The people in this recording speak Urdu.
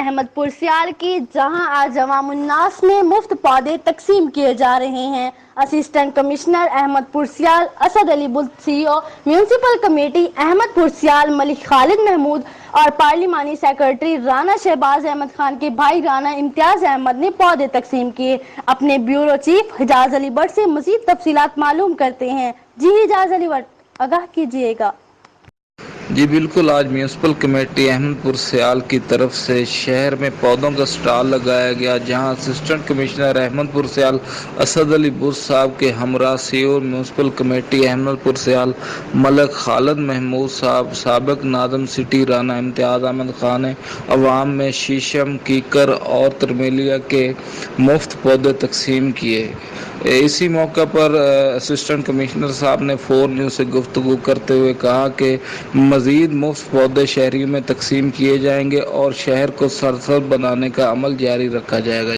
احمد پور سیال کی، جہاں آج عوام الناس میں مفت پودے تقسیم کیے جا رہے ہیں۔ Assistant commissioner Ahmadpur Sial Asad Ali Butt, C O municipal committee Ahmadpur Sial Malik Khalid Mahmood اور پارلیمانی سیکرٹری رانا شہباز احمد خان کے بھائی رانا امتیاز احمد نے پودے تقسیم کیے۔ اپنے بیورو چیف حجاز علی بٹ سے مزید تفصیلات معلوم کرتے ہیں۔ جی حجاز علی بٹ، آگاہ کیجیے گا۔ جی بالکل، آج میونسپل کمیٹی احمد پور سیال کی طرف سے شہر میں پودوں کا اسٹال لگایا گیا، جہاں assistant commissioner Ahmadpur Sial Asad Ali but صاحب کے ہمراہ سی O municipal committee Ahmadpur Sial Malik Khalid Mahmood صاحب، سابق ناظم سٹی رانا امتیاز احمد خان نے عوام میں شیشم، کیکر اور ترمیلیا کے مفت پودے تقسیم کیے۔ اسی موقع پر اسسٹنٹ کمشنر صاحب نے 4 نیوز سے گفتگو کرتے ہوئے کہا کہ مزید مفت پودے شہریوں میں تقسیم کیے جائیں گے اور شہر کو سرسبز بنانے کا عمل جاری رکھا جائے گا۔